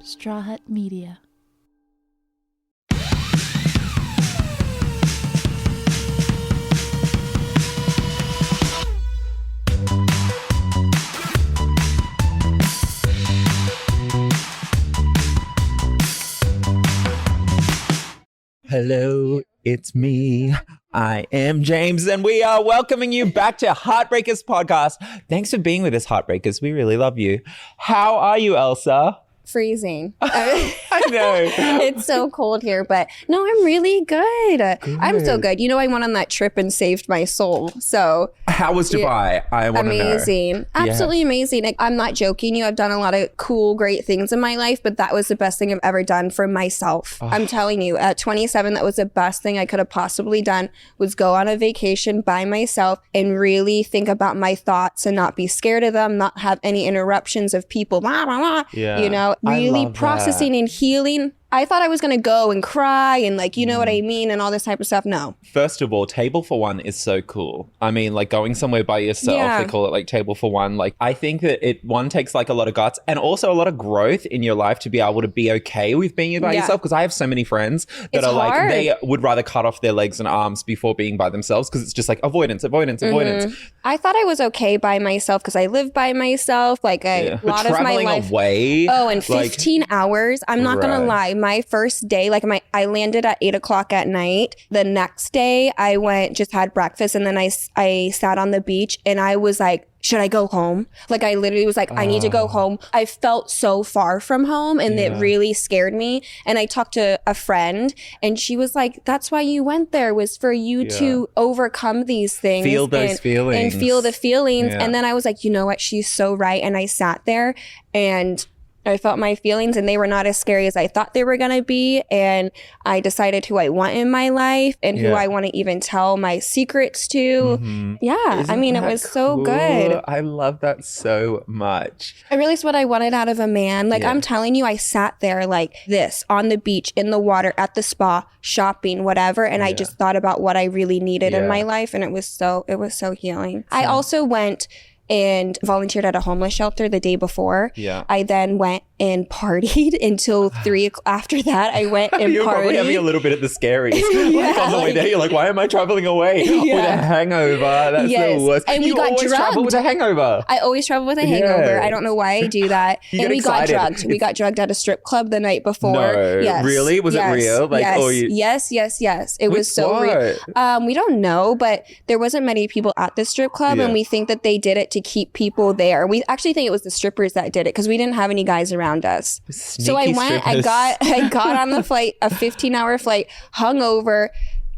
Straw Hut Media. Hello, it's me. I am James, and we are welcoming you back to Heartbreakers Podcast. Thanks for being with us, Heartbreakers. We really love you. How are you, Elsa? Freezing. I know. It's so cold here, but no, I'm really good. I'm so good. You know, I went on that trip and saved my soul. So how was Dubai? I want to know. Amazing. Absolutely amazing. Like, I'm not joking you. I've done a lot of cool, great things in my life, but that was the best thing I've ever done for myself. I'm telling you, at 27, that was the best thing I could have possibly done, was go on a vacation by myself and really think about my thoughts and not be scared of them, not have any interruptions of people, blah, blah, blah. Yeah. You know, really processing and healing. I thought I was going to go and cry and like, you know what I mean? And all this type of stuff. No. First of all, Table for One is so cool. I mean, like going somewhere by yourself, they call it like Table for One. Like, I think that one takes like a lot of guts and also a lot of growth in your life to be able to be okay with being by yourself. Because I have so many friends that are like, they would rather cut off their legs and arms before being by themselves because it's just like avoidance. I thought I was okay by myself because I live by myself. Like a lot of my life. Away. Oh, and 15 hours. I'm not going to lie. My first day, I landed at 8:00 at night. The next day I just had breakfast, and then I sat on the beach and I was like, should I go home? Like, I literally was like, I need to go home. I felt so far from home and it really scared me. And I talked to a friend and she was like, that's why you went there, was for you to overcome these things. Feel those feelings. And feel the feelings. And then I was like, you know what? She's so right. And I sat there and I felt my feelings and they were not as scary as I thought they were going to be. And I decided who I want in my life and who I want to even tell my secrets to. Yeah. I mean, it was so good. I love that so much. I realized what I wanted out of a man. Like, I'm telling you, I sat there like this on the beach, in the water, at the spa, shopping, whatever. And I just thought about what I really needed in my life. And it was so healing. I also went and volunteered at a homeless shelter the day before. I then went and partied until 3 o'clock. After that, I went and You're partied. probably having a little bit at the scaries. Like on the way there, you're like, why am I traveling away with a hangover? That's the worst. And you we got always drugged. travel with a hangover. I always travel with a hangover. I don't know why I do that. You and we excited. got drugged. We got drugged at a strip club the night before. No. Yes. Really? Was it real? Like, yes. It was so real. We don't know, but there wasn't many people at the strip club and we think that they did it to keep people there. We actually think it was the strippers that did it because we didn't have any guys around us. So I went, I got on the flight, a 15-hour flight, hungover,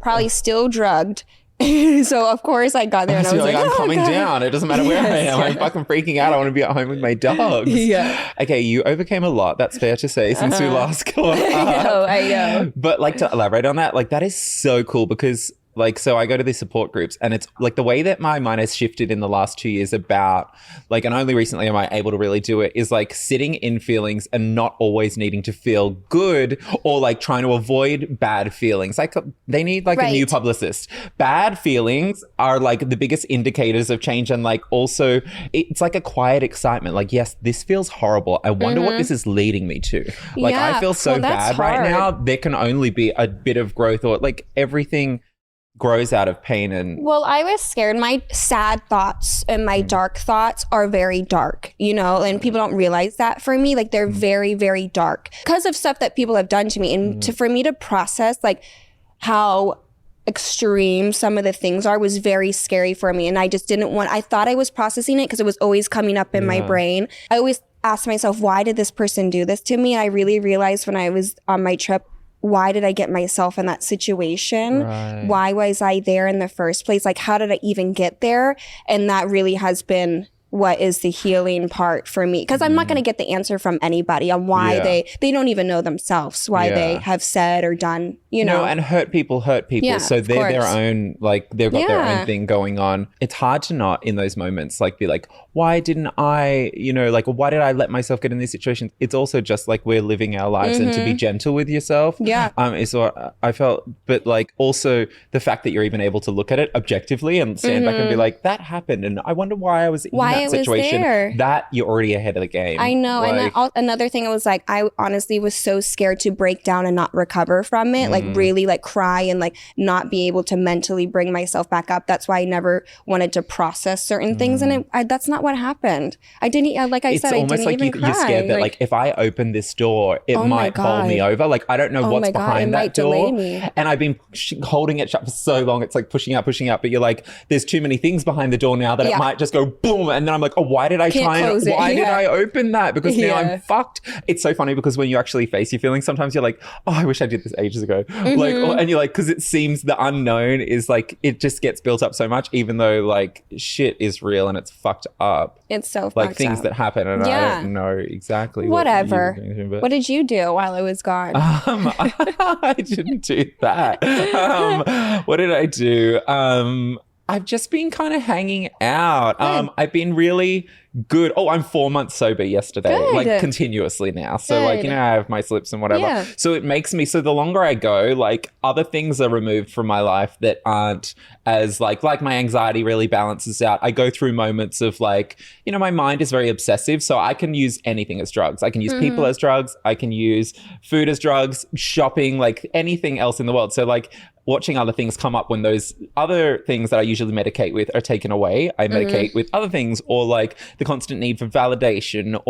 probably still drugged. So of course I got there and I was like, I'm oh, coming God. down. It doesn't matter where I am. I'm fucking freaking out. I want to be at home with my dogs. Okay, you overcame a lot. That's fair to say since we last caught up. I know. But like, to elaborate on that, like, that is so cool because like, so I go to these support groups and it's like the way that my mind has shifted in the last 2 years about like, and only recently am I able to really do it, is like sitting in feelings and not always needing to feel good or like trying to avoid bad feelings. Like, they need like a new publicist. Bad feelings are like the biggest indicators of change. And like, also it's like a quiet excitement. Like, yes, this feels horrible. I wonder what this is leading me to. Like, I feel so bad right now. There can only be a bit of growth, or like everything grows out of pain. And well, I was scared. My sad thoughts and my dark thoughts are very dark, you know, and people don't realize that for me. Like, they're very, very dark because of stuff that people have done to me. And for me to process like how extreme some of the things are was very scary for me. And I just I thought I was processing it because it was always coming up in my brain. I always asked myself, why did this person do this to me? And I really realized when I was on my trip, why did I get myself in that situation? Why was I there in the first place? Like, how did I even get there? And that really has been what is the healing part for me, because I'm not going to get the answer from anybody on why they don't even know themselves why they have said or done, you know. No, and hurt people, so they're their own, like, they've got their own thing going on. It's hard to not in those moments like be like, why didn't I, you know, like, why did I let myself get in these situations? It's also just like we're living our lives and to be gentle with yourself is what I felt. But like, also the fact that you're even able to look at it objectively and stand back and be like, that happened and I wonder why I was in that it was situation, there. that you're already ahead of the game. I know. Like, and then another thing, it was like, I honestly was so scared to break down and not recover from it, like really like cry and like not be able to mentally bring myself back up. That's why I never wanted to process certain things. And that's not what happened. I didn't, like I said, I didn't even cry. You're scared that like if I open this door, it might bowl me over. Like I don't know what's behind that door. And I've been holding it shut for so long. It's like pushing out. But you're like, there's too many things behind the door now that it might just go boom. And then I'm like, oh, why did I did I open that? Because now I'm fucked. It's so funny because when you actually face your feelings, sometimes you're like, oh, I wish I did this ages ago. Like, and you're like, because it seems the unknown is like, it just gets built up so much, even though like shit is real and it's fucked up. It's so fucked like things up. that happen and I don't know exactly whatever. What What did you do while I was gone? I didn't do that. What did I do? I've just been kind of hanging out. I've been really good. Oh, I'm 4 months sober yesterday, like continuously now. So like, you know, I have my slips and whatever. Yeah. So it makes me, so the longer I go, like other things are removed from my life that aren't as like my anxiety really balances out. I go through moments of like, you know, my mind is very obsessive. So I can use anything as drugs. I can use people as drugs. I can use food as drugs, shopping, like anything else in the world. So like, watching other things come up when those other things that I usually medicate with are taken away. I medicate with other things, or like the constant need for validation,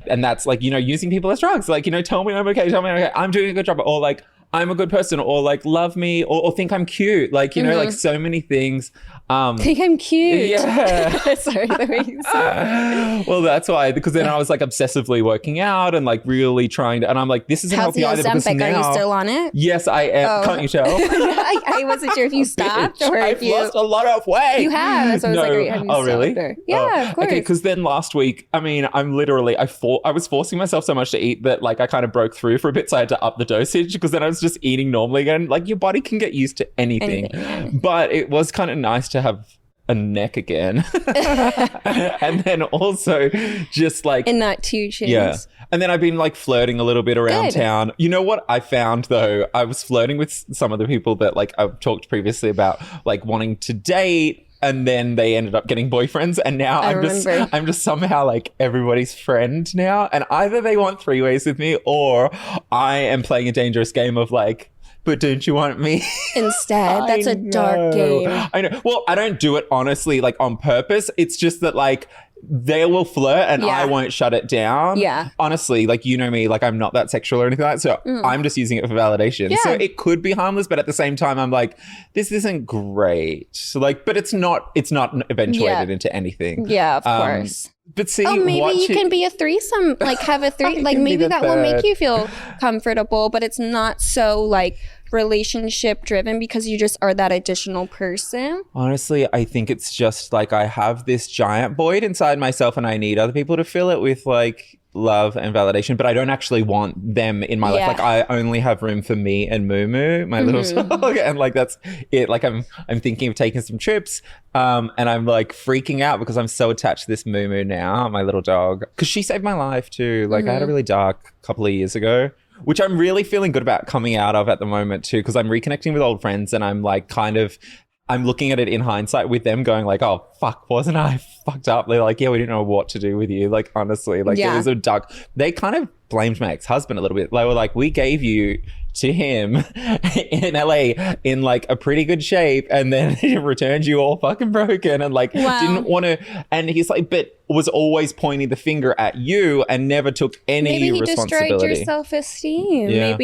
and that's like, you know, using people as drugs. Like, you know, tell me I'm okay, I'm doing a good job, or like, I'm a good person, or like love me, or think I'm cute. Like, you know, like so many things. Think I'm cute. Yeah. Sorry, the way you said. Well, that's why, because then I was like obsessively working out and like really trying to, and I'm like, this isn't healthy either. Because now, are you still on it? Yes, I am. Can't you tell? I wasn't sure if you stopped or if you lost a lot of weight. You have. So I was like, have you really? Yeah, of course. Okay, because then last week, I mean, I'm literally, I was forcing myself so much to eat that like I kind of broke through for a bit, so I had to up the dosage, because then I was just eating normally again. Like your body can get used to anything. But it was kind of nice to have a neck again. And then also just like, and not two chins. Yeah. And then I've been like flirting a little bit around town. You know what I found though? I was flirting with some of the people that like I've talked previously about, like wanting to date, and then they ended up getting boyfriends, and now I'm just somehow like everybody's friend now, and either they want 3 ways with me, or I am playing a dangerous game of like, but don't you want me? Instead, that's a dark game. I know. Well, I don't do it honestly, like on purpose. It's just that like they will flirt and I won't shut it down. Yeah. Honestly, like, you know me, like I'm not that sexual or anything like that. So I'm just using it for validation. Yeah. So it could be harmless, but at the same time, I'm like, this isn't great. So like, but it's not eventuated into anything. Yeah, of course. But see, maybe you can be a threesome, like have a like maybe that will make you feel comfortable, but it's not so like relationship driven because you just are that additional person. Honestly, I think it's just like I have this giant void inside myself and I need other people to fill it with like love and validation, but I don't actually want them in my life. Like I only have room for me and Moo Moo, my little dog, and like that's it. Like I'm thinking of taking some trips, and I'm like freaking out because I'm so attached to this Moo Moo now, my little dog, because she saved my life too. Like I had a really dark couple of years ago, which I'm really feeling good about coming out of at the moment too, because I'm reconnecting with old friends and I'm like I'm looking at it in hindsight with them going like, oh, fuck, wasn't I fucked up? They're like, yeah, we didn't know what to do with you. Like, honestly, like it was a dark, they kind of blamed my ex-husband a little bit. They were like, we gave you to him in LA in like a pretty good shape and then he returned you all fucking broken and like didn't want to. And he's like, but was always pointing the finger at you and never took any responsibility. Maybe he destroyed your self-esteem. Yeah.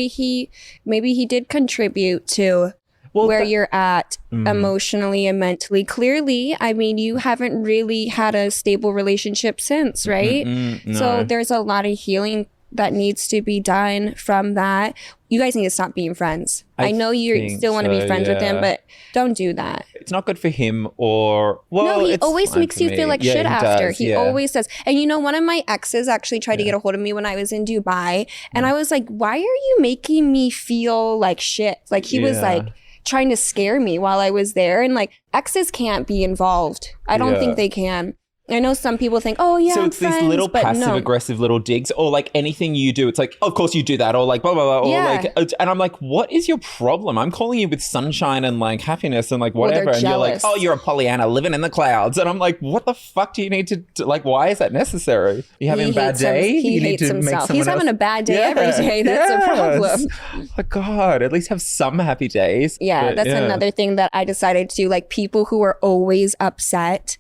Maybe he did contribute to where you're at emotionally and mentally. Clearly, I mean, you haven't really had a stable relationship since, right? No. So there's a lot of healing that needs to be done from that. You guys need to stop being friends. I know you still want to be friends with him, but don't do that. It's not good for him no, he always makes you feel like shit after. He always does. And you know, one of my exes actually tried to get a hold of me when I was in Dubai. And I was like, why are you making me feel like shit? Like he was like trying to scare me while I was there. And like exes can't be involved. I don't think they can. I know some people think, oh yeah, So I'm it's friends, these little but passive no. aggressive little digs, or like anything you do, it's like, of course you do that, or like blah blah blah, or Yeah. like, and I'm like, what is your problem? I'm calling you with sunshine and like happiness and like Well, they're whatever, and you're like, jealous. oh, you're a Pollyanna living in the clouds, and I'm like, what the fuck do you need to like? Why is that necessary? You having a bad day? He You need hates to make himself. someone He's having else- a bad day every day. That's a problem. Oh my God, at least have some happy days. Yeah, But, that's another thing that I decided to do. Like people who are always upset.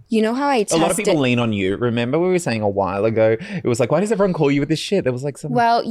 You know how I tested? A lot of people lean on you. Remember we were saying a while ago, it was like, why does everyone call you with this shit? There was like some... Well,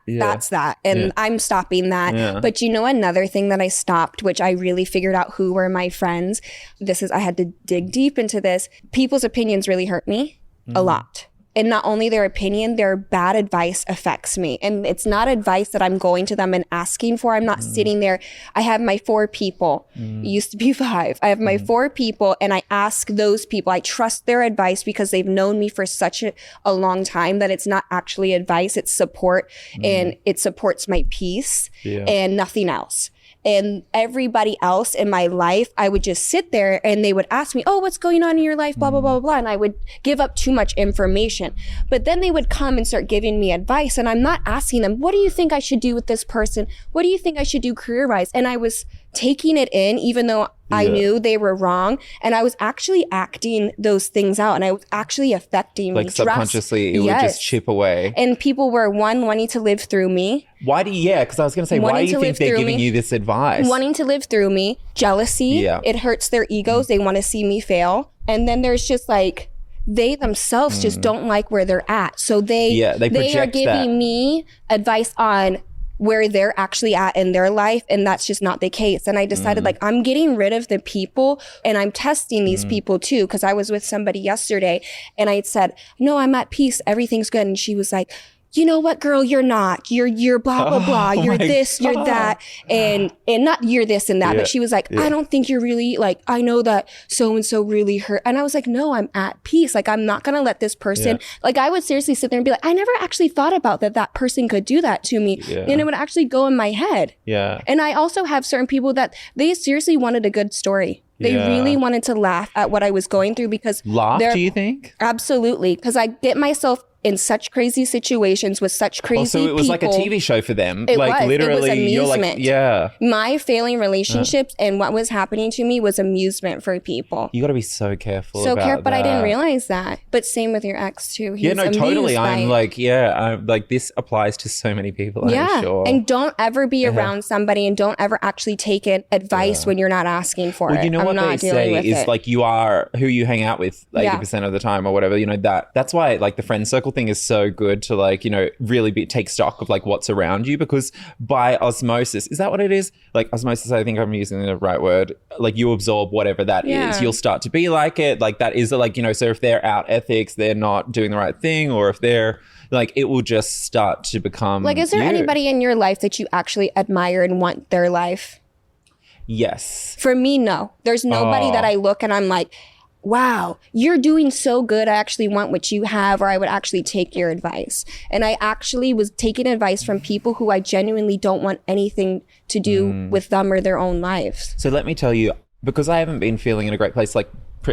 that's that. And I'm stopping that. Yeah. But you know another thing that I stopped, which I really figured out who were my friends. I had to dig deep into this. People's opinions really hurt me a lot. And not only their opinion, their bad advice affects me. And it's not advice that I'm going to them and asking for. I'm not sitting there. I have my 4 people. It used to be 5. I have my 4 people and I ask those people. I trust their advice because they've known me for such a long time that it's not actually advice. It's support and it supports my peace and nothing else. And everybody else in my life, I would just sit there and they would ask me, oh, what's going on in your life? Blah, blah, blah, blah, blah. And I would give up too much information. But then they would come and start giving me advice. And I'm not asking them, what do you think I should do with this person? What do you think I should do career-wise? And I was taking it in, even though I knew they were wrong. And I was actually acting those things out. And I was actually affecting me. Like subconsciously, it would just chip away. And people were, wanting to live through me. Why do you, because I was going to say, why do you think they're giving you this advice? Wanting to live through me. Jealousy. It hurts their egos. They want to see me fail. And then there's just like, they themselves just don't like where they're at. So they are giving me advice on where they're actually at in their life. And that's just not the case. And I decided like, I'm getting rid of the people and I'm testing these people too. Cause I was with somebody yesterday and I said, no, I'm at peace. Everything's good. And she was like, you know what, girl, you're not. You're blah, blah, blah. You're this, you're that. And not you're this and that. But she was like, I don't think you're really like, I know that so-and-so really hurt. And I was like, no, I'm at peace. Like, I'm not going to let this person, like I would seriously sit there and be like, I never actually thought about that person could do that to me. And it would actually go in my head. And I also have certain people that they seriously wanted a good story. They really wanted to laugh at what I was going through because do you think? Absolutely. Because I get myself in such crazy situations with such crazy so it was people. like a TV show for them. It like was. literally, It was you're amusement. like, My failing relationships and what was happening to me was amusement for people. You got to be so careful. But I didn't realize that. But same with your ex too. He's totally. I'm like, I'm like, this applies to so many people. I'm sure. And don't ever be around somebody and don't ever actually take advice when you're not asking for it. You know I'm what not they dealing say with is it. like you are who you hang out with 80% of the time or whatever. You know that's why like the friend circle thing is so good to like really take stock of like what's around you because by osmosis, is that what it is? Like osmosis, I think I'm using the right word. Like you absorb whatever that is. You'll start to be like it. Like that is like so if they're out ethics, they're not doing the right thing, or if they're like it will just start to become like. Is there anybody in your life that you actually admire and want their life? Yes. For me, no. There's nobody that I look and I'm like, wow, you're doing so good. I actually want what you have, or I would actually take your advice. And I actually was taking advice from people who I genuinely don't want anything to do with them or their own lives. So let me tell you, because I haven't been feeling in a great place, like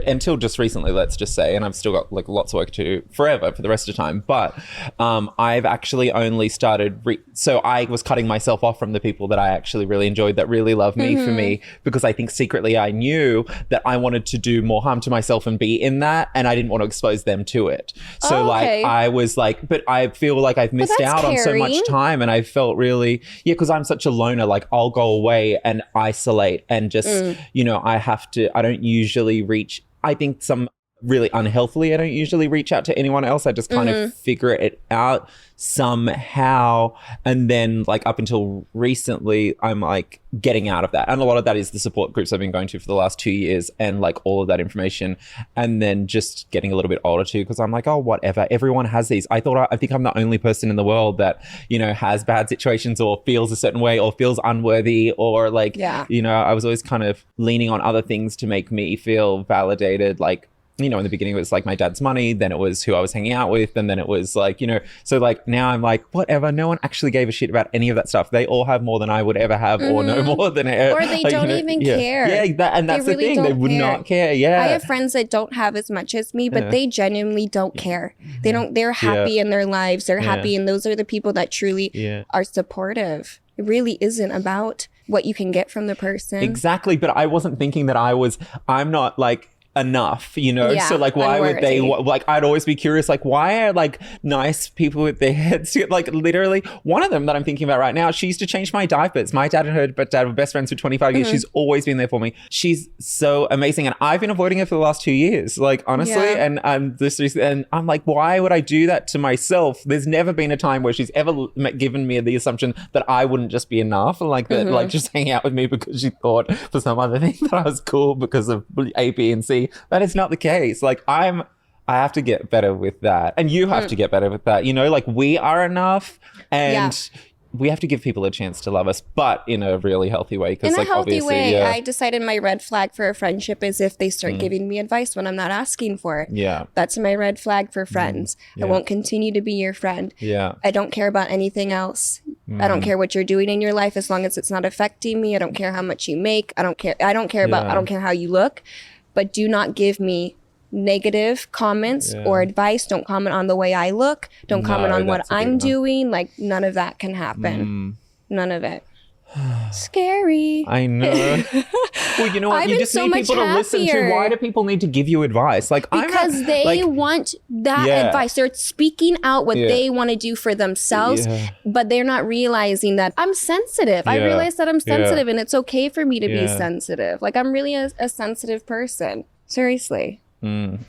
until just recently, let's just say, and I've still got like lots of work to do forever for the rest of the time. But I've actually only started. So I was cutting myself off from the people that I actually really enjoyed, that really loved me for me, because I think secretly I knew that I wanted to do more harm to myself and be in that, and I didn't want to expose them to it. So like I was like, but I feel like I've missed out on so much time, and I felt really because I'm such a loner. Like I'll go away and isolate and just I don't usually reach. I think some really unhealthily, I don't usually reach out to anyone else. I just kind of figure it out somehow. And then like up until recently, I'm like getting out of that. And a lot of that is the support groups I've been going to for the last 2 years and like all of that information. And then just getting a little bat older too, because I'm like, oh, whatever. Everyone has these. I think I'm the only person in the world that, has bad situations or feels a certain way or feels unworthy or like, I was always kind of leaning on other things to make me feel validated, like you know, in the beginning it was like my dad's money, then it was who I was hanging out with, and then it was like, you know, so like now I'm like, whatever, no one actually gave a shit about any of that stuff. They all have more than I would ever have or no more than or they like, don't you know, even care. Yeah, that's they really the thing. They would not care. Yeah. I have friends that don't have as much as me, but they genuinely don't care. They're happy in their lives. They're happy, and those are the people that truly are supportive. It really isn't about what you can get from the person. Exactly. But I wasn't thinking that I'm not like enough, you know? So like, why would they, like, I'd always be curious, like, why are like nice people with their heads, like literally one of them that I'm thinking about right now, she used to change my diapers. My dad and her dad were best friends for 25 years. She's always been there for me. She's so amazing. And I've been avoiding her for the last 2 years, like honestly. And I'm like, why would I do that to myself? There's never been a time where she's ever given me the assumption that I wouldn't just be enough, like that, like just hang out with me because she thought for some other thing that I was cool because of A, B, and C. That is not the case. Like I have to get better with that. And you have to get better with that. You know, like we are enough and we have to give people a chance to love us, but in a really healthy way. In like, a healthy way. I decided my red flag for a friendship is if they start giving me advice when I'm not asking for it. Yeah. That's my red flag for friends. I won't continue to be your friend. Yeah. I don't care about anything else. I don't care what you're doing in your life as long as it's not affecting me. I don't care how much you make. I don't care how you look. But do not give me negative comments or advice. Don't comment on the way I look. Don't comment on what I'm doing. Like, none of that can happen. None of it. Scary. I know. Well, you know what? You just need people to listen to. Why do people need to give you advice? Like, because they want that advice. They're speaking out what they want to do for themselves, but they're not realizing that I'm sensitive. I realize that I'm sensitive, and it's okay for me to be sensitive. Like, I'm really a sensitive person. Seriously.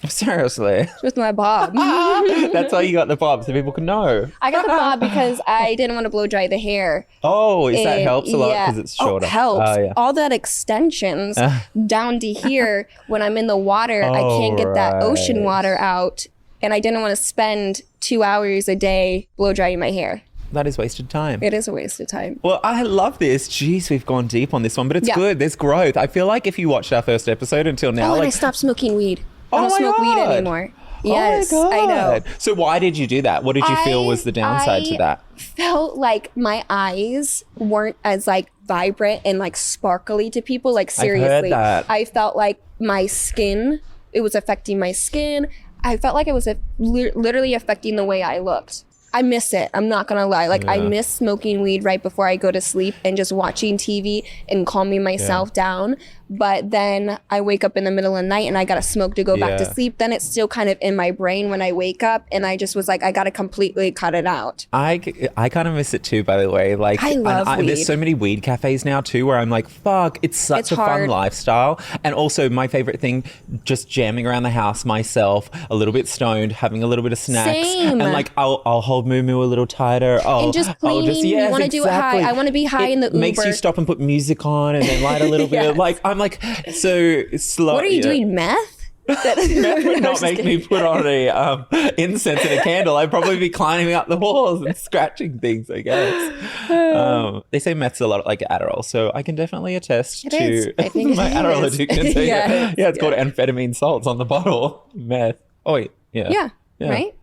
Seriously. With my bob. That's why you got the bob, so people can know. I got the bob because I didn't want to blow dry the hair. Oh, that helps a lot because it's shorter. Helps. All that extensions down to here, when I'm in the water, I can't get that ocean water out. And I didn't want to spend 2 hours a day blow drying my hair. That is wasted time. It is a waste of time. Well, I love this. Jeez, we've gone deep on this one, but it's good. There's growth. I feel like if you watched our first episode until now... and I stopped smoking weed. I don't smoke weed anymore. Yes, oh my God. I know. So why did you do that? What did you feel was the downside to that? I felt like my eyes weren't as like vibrant and like sparkly to people. Like seriously, I've heard that. I felt like my skin, it was affecting my skin. I felt like it was literally affecting the way I looked. I miss it. I'm not going to lie. Like I miss smoking weed right before I go to sleep and just watching TV and calming myself down. But then I wake up in the middle of the night and I got to smoke to go back to sleep. Then it's still kind of in my brain when I wake up. And I just was like, I got to completely cut it out. I kind of miss it too, by the way. Like I love weed. There's so many weed cafes now too where I'm like, fuck, it's such a fun lifestyle. And also my favorite thing, just jamming around the house myself, a little bit stoned, having a little bit of snacks. Same. And like I'll hold Moo Moo a little tighter. And just cleaning. You want to do it high. I want to be high in the Uber. It makes you stop and put music on and then light a little bit of like, I'm like, so slow. What are you doing, meth? Meth would not make me put on a incense and a candle. I'd probably be climbing up the walls and scratching things, I guess. They say meth's a lot like Adderall, so I can definitely attest to my Adderall addiction. So it's called amphetamine salts on the bottle. Meth. Oh, wait. Yeah. Right?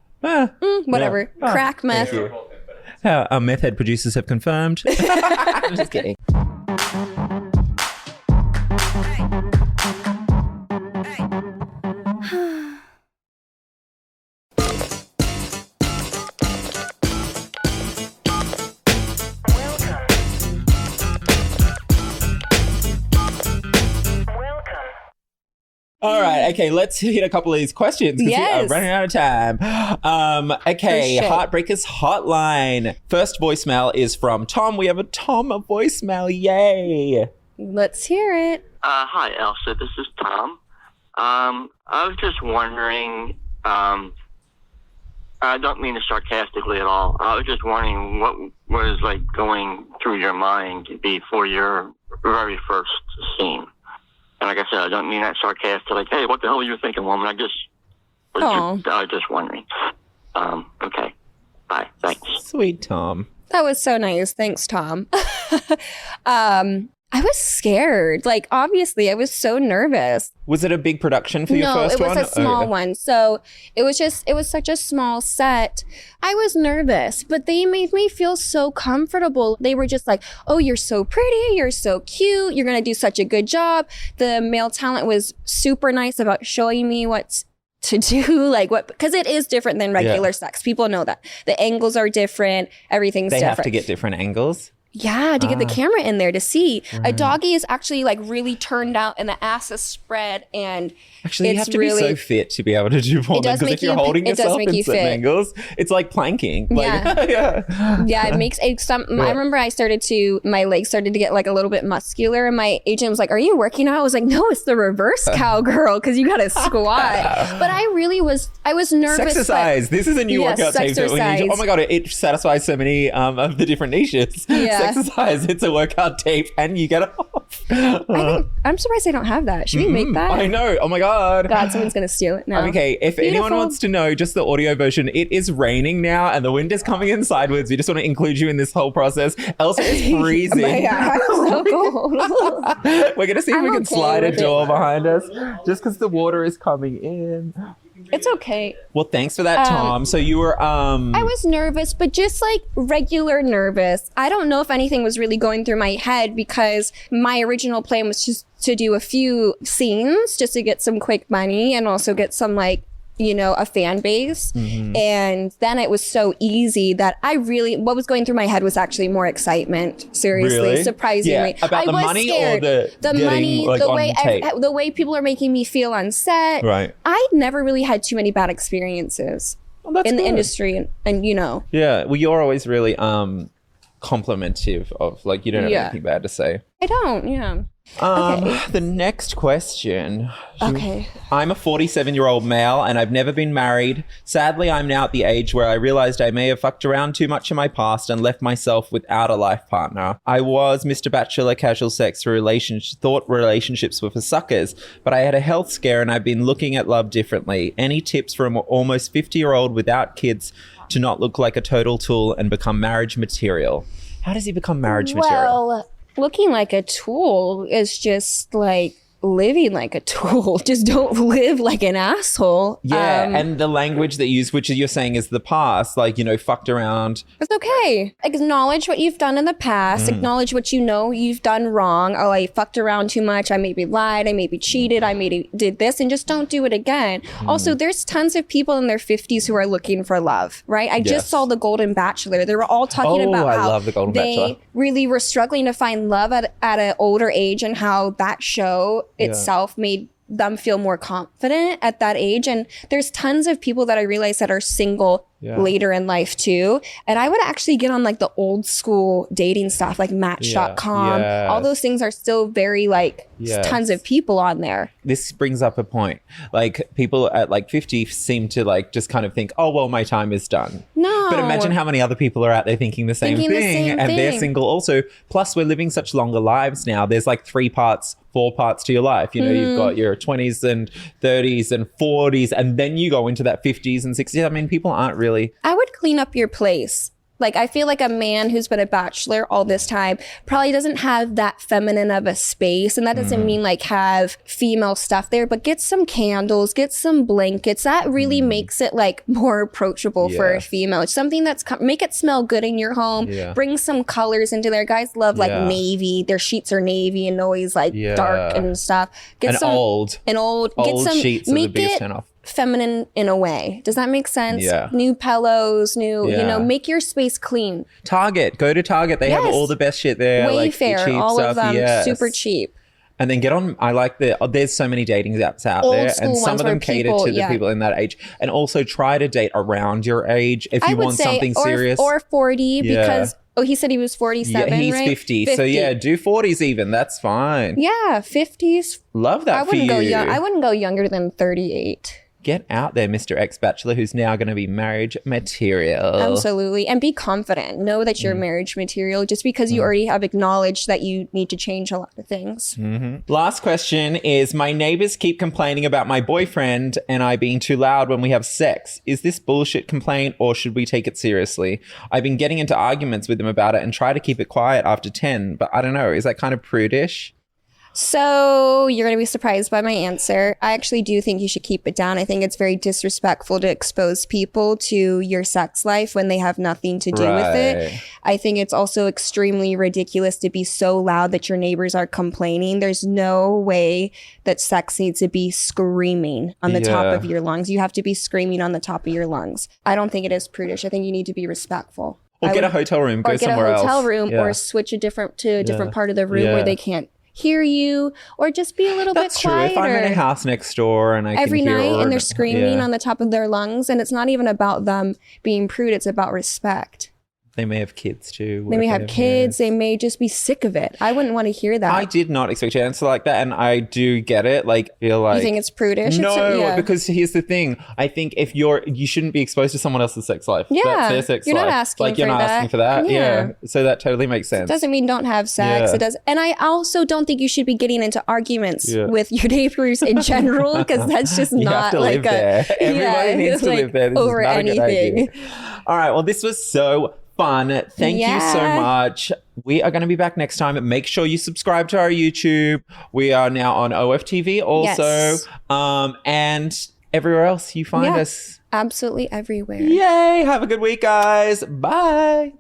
Whatever. Crack meth. Our meth head producers have confirmed. I'm just kidding. All right. Okay. Let's hit a couple of these questions because we are running out of time. Okay. Heartbreakers Hotline. First voicemail is from Tom. We have a Tom voicemail. Yay. Let's hear it. Hi, Elsa. This is Tom. I was just wondering, I don't mean it sarcastically at all. I was just wondering what was like going through your mind before your very first scene. And like I said, I don't mean that sarcastic, like, hey, what the hell are you thinking, woman? I was just wondering. Okay. Bye. Thanks. Sweet Tom. That was so nice. Thanks, Tom. I I was scared. Like, obviously, I was so nervous. Was it a big production for your first one? No, it was a small one. So it was such a small set. I was nervous, but they made me feel so comfortable. They were just like, oh, you're so pretty. You're so cute. You're going to do such a good job. The male talent was super nice about showing me what to do, like what, because it is different than regular sex. People know that. The angles are different. Everything's different. They have to get different angles? Yeah, to get the camera in there to see. A doggy is actually like really turned out and the ass is spread, and actually you have to really be so fit to be able to do porn, because if you're holding yourself in certain angles, it's like planking. Like, yeah, it makes some. I remember my legs started to get like a little bit muscular, and my agent was like, "Are you working out?" I was like, "No, it's the reverse cowgirl, because you got to squat." But I was nervous. Sexercise. This is a new workout tape that we need. Oh my god, it satisfies so many of the different niches. Yeah. Exercise. It's a workout tape, and you get it off. I'm surprised I don't have that. Should we make that? I know. Oh my god. God, someone's gonna steal it now. Okay, if anyone wants to know just the audio version, it is raining now, and the wind is coming in sideways. We just want to include you in this whole process. Elsa is freezing. I'm so cold. We're gonna see if we can slide a door behind us, just because the water is coming in. It's okay. Well, thanks for that, Tom. So you were I was nervous, but just like regular nervous. I don't know if anything was really going through my head, because my original plan was just to do a few scenes just to get some quick money and also get some, like, you know, a fan base. And then it was so easy that what was going through my head was actually more excitement. Seriously, surprisingly. Yeah. About the money scared. Or the money, like, the way people are making me feel on set. Right. I never really had too many bad experiences in the industry, and you know. Yeah. Well, you're always really complimentive of, like, you don't have anything bad to say. I don't. Yeah. The next question. Okay. I'm a 47-year-old male and I've never been married. Sadly, I'm now at the age where I realized I may have fucked around too much in my past and left myself without a life partner. I was Mr. Bachelor casual sex through thought relationships were for suckers, but I had a health scare and I've been looking at love differently. Any tips for an almost 50-year-old without kids to not look like a total tool and become marriage material? How does he become marriage material? Well, looking like a tool is just like living like a tool. Just don't live like an asshole. Yeah, and the language that you use, which you're saying is the past, like, you know, fucked around. It's okay. Acknowledge what you've done in the past. Acknowledge what you know you've done wrong. Oh, I fucked around too much. I maybe lied. I maybe cheated. I maybe did this, and just don't do it again. Also, there's tons of people in their 50s who are looking for love, right? I just saw The Golden Bachelor. They were all talking about how love The Golden Bachelor. They really were struggling to find love at an older age, and how that show itself made them feel more confident at that age. And there's tons of people that I realize that are single later in life too. And I would actually get on like the old school dating stuff, like Match.com. All those things are still very like tons of people on there. This brings up a point. Like, people at like 50 seem to like just kind of think, oh, well, my time is done. No. But imagine how many other people are out there thinking the same thing. They're single also. Plus, we're living such longer lives now. There's like 4 parts to your life. You know, you've got your 20s and 30s and 40s, and then you go into that 50s and 60s. I mean, people aren't really. I would clean up your place. Like, I feel like a man who's been a bachelor all this time probably doesn't have that feminine of a space. And that doesn't mean like have female stuff there, but get some candles, get some blankets. That really makes it like more approachable for a female. It's something that's, make it smell good in your home. Bring some colors into there. Guys love like navy. Their sheets are navy and always like dark and stuff. Get some old sheets are the biggest turn off. Feminine in a way. Does that make sense? New pillows, you know, make your space clean. Target. Go to Target. They have all the best shit there. Wayfair, like the cheap all stuff. of them super cheap. And then get on, I like there's so many dating apps out there, and some of them cater to the people in that age. And also try to date around your age if you want something serious. Or 40 because... Oh, he said he was 47, he's right? 50. So yeah, do 40s even. That's fine. Yeah, 50s. Love that for you. I wouldn't go younger than 38. get out there, Mr. Ex-Bachelor, who's now going to be marriage material. Absolutely. And be confident. Know that you're marriage material just because you already have acknowledged that you need to change a lot of things. Last question is, my neighbors keep complaining about my boyfriend and I being too loud when we have sex. Is this bullshit complaint or should we take it seriously? I've been getting into arguments with them about it and try to keep it quiet after 10, but I don't know. Is that kind of prudish? So you're going to be surprised by my answer. I actually do think you should keep it down. I think it's very disrespectful to expose people to your sex life when they have nothing to do with it. I think it's also extremely ridiculous to be so loud that your neighbors are complaining. There's no way that sex needs to be screaming on the top of your lungs. You have to be screaming on the top of your lungs. I don't think it is prudish. I think you need to be respectful. Or get a hotel room. Go somewhere else. Or get a hotel room or switch to a different part of the room where they can't hear you, or just be a little bit quieter. If I'm in a house next door and I every can hear night and they're screaming on the top of their lungs, and it's not even about them being prude, it's about respect. They may have kids too. They may have kids. They may just be sick of it. I wouldn't want to hear that. I did not expect you to answer like that, and I do get it. Like, feel like you think it's prudish? No, because here's the thing. I think if you shouldn't be exposed to someone else's sex life. Yeah, that's their sex you're life. not asking like, you're for not that. asking for that. Yeah. So that totally makes sense. It doesn't mean don't have sex. Yeah. It does, and I also don't think you should be getting into arguments with your neighbors in general, because that's just you not have to like live there. Everybody needs to live there. This over is not anything. A good idea. All right. Well, this was so fun. Thank you so much. We are going to be back next time. Make sure you subscribe to our YouTube. We are now on OFTV also. Yes. And everywhere else you find us. Absolutely everywhere. Yay. Have a good week, guys. Bye.